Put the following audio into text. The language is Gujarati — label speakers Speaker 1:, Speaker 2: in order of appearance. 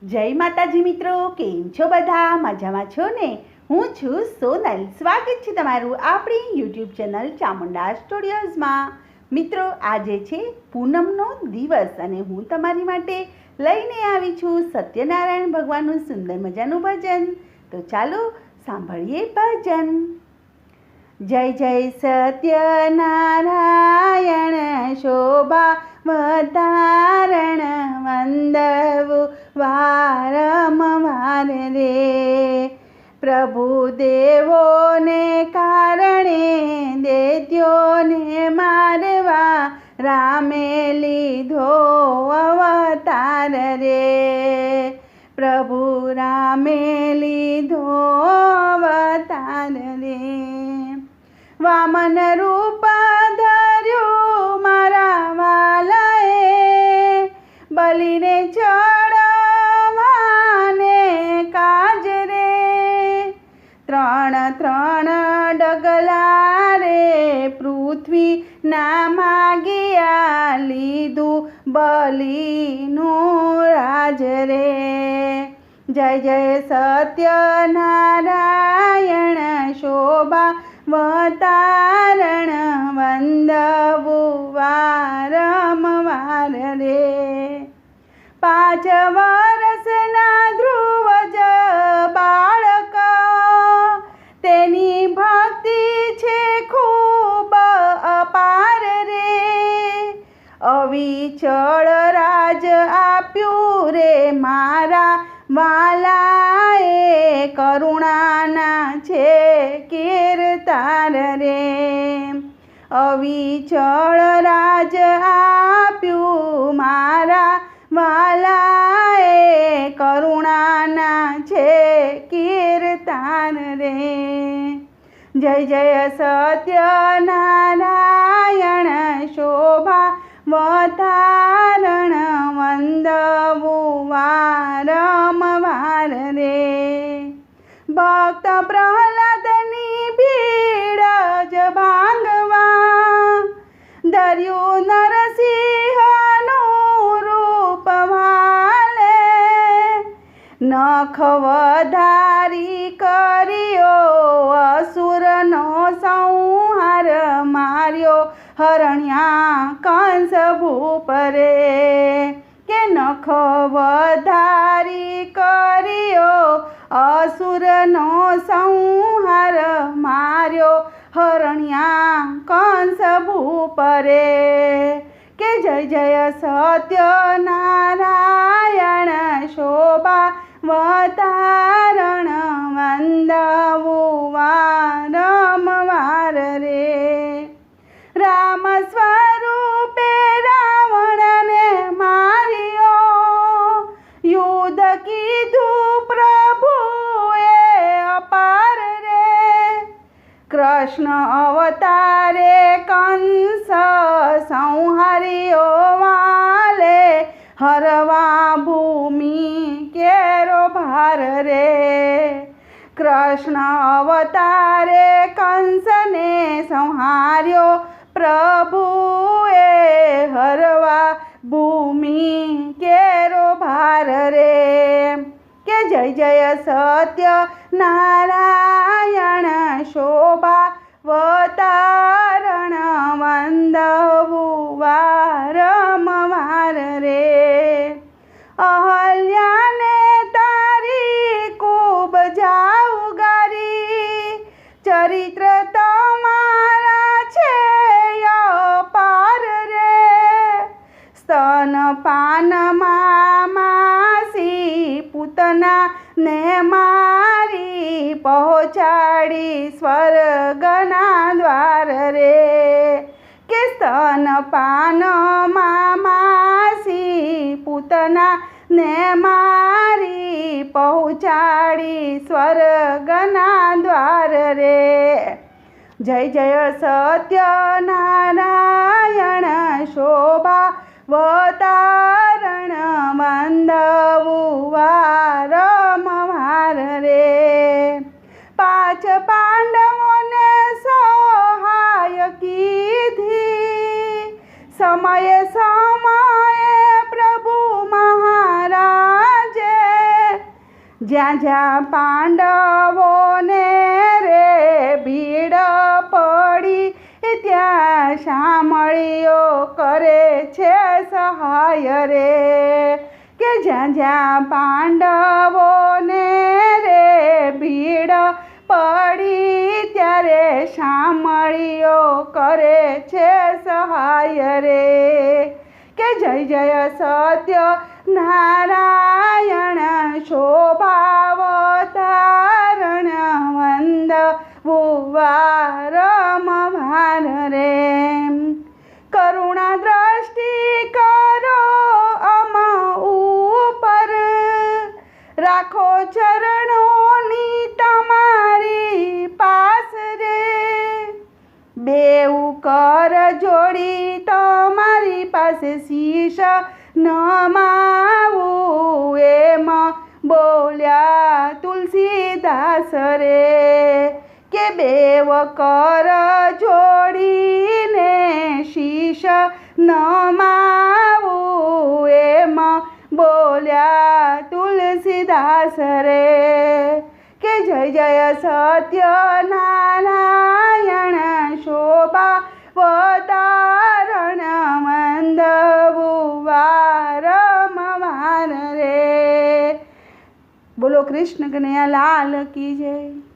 Speaker 1: જય માતાજી મિત્રો, કેમ છો બધા? મજામાં છો ને? હું છું સોનલ. સ્વાગત છે તમારું આપણી યુટ્યુબ ચેનલ ચામુંડા સ્ટુડિયોઝમાં. મિત્રો, આજે છે પૂનમનો દિવસ અને હું તમારી માટે લઈને આવી છું સત્યનારાયણ ભગવાનનું સુંદર મજાનું ભજન. તો ચાલો સાંભળીએ ભજન. જય જય સત્યનારાયણ શોભા વધારણ વંદવું વારંવાર રે. પ્રભુ દેવોને કારણે દૈત્યોને મારવા રામે લીધો અવતાર રે. પ્રભુ રામે લીધો અવતાર રે. વામન રૂપ ધર્યું મારા વાલાએ, બલિને ચડવાને કાજ રે. ત્રણ ડગલા રે પૃથ્વી ના માગ્યા, લીધું બલિનું રાજ રે. જય જય સત્યનારાયણ શોભા વતારણ વંદવું વારંવાર રે. 5 વર્ષના ધ્રુવજ બાળક, તેની ભક્તિ છે ખૂબ અપાર રે. અવિચળ રાજ આપ્યું રે મારા વાલાએ, કરુણાના છે કીર્તાર રે. અવિચળ રાજ આપ્યું મારા વાલાએ, કરુણાના છે કીર્તાર રે. જય જય સત્યનારાયણ શોભા વતારણ વંદવું વારંવાર રે. ભક્ત પ્રહલાદની ભીડ જ ભાંગવા, ધર્યું નરસિંહનું રૂપ વાલે. નખ વધારી કર્યો અસુરનો સંહાર, માર્યો હરણ્યા કંસ ભૂપ રે. કે નખ વધારી કર્યો અસુરનો સંહાર, માર્યો હરણ્યા કંસ ભૂપ રે. કે જય જય સત્યનારાયણ શોભા વતારણ વંદવું વારંવાર રે. રામ સ્વરૂપે રાવણને માર્યો, યુદ્ધ કીધું પ્રભુએ અપાર રે. કૃષ્ણ અવતારે કંસ સંહાર્યો વાલે, હરવા ભૂમિ કેરો ભાર રે. કૃષ્ણ અવતારે કંસને સંહાર્યો પ્રભુએ, હરવા ભૂમિ કેરો ભાર રે. કે જય જય સત્યનારાયણ શોભા વતારણ વંદવું વારંવાર રે. અહલ્યાને તારી ખૂબ જાઉગારી, ચરિત્ર તમારા છે અપાર રે. સ્તનપાનમાં માસી પૂતના ને મારી, પહોંચાડી સ્વર્ગના દ્વાર રે. કે સ્તનપાનમાં માસી પૂતના ને મારી, પહોંચાડી સ્વર્ગના દ્વાર રે. જય જય સત્યનારાયણ શોભા વતારણ વંદવું વારંવાર રે. 5 પાંડવોને સહાય કીધી, સમયે સમયે પ્રભુ મહારાજે જ્યાં જ્યાં પાંડવોને રે ભીડ પડી ત્યાં શામળીઓ કરે છે સહાય રે કે જ્યાં જ્યાં પાંડવોને રે ભીડ પડી ત્યારે શામળીઓ કરે છે સહાય રે કે જય જય સત્ય નારાયણ શોભાવતારણ વંદ વારંવાર રે કરુણા દ્રષ્ટિ કરો અમ ઉપર રાખો ચરણોની તમારી પાસ રે બેઉ કર જોડી તમારી પાસે શીશ નમાવું એમ બોલ્યા તુલસીદાસ રે કે બેવ કર જોડીને શીશ નમાવું એમ બોલ્યા તુલસીદાસ રે કે જય જય સત્ય નારાયણ શોભા વતારણ મંદ વારંવાર રે બોલો કૃષ્ણ કનૈયા લાલ કી જય।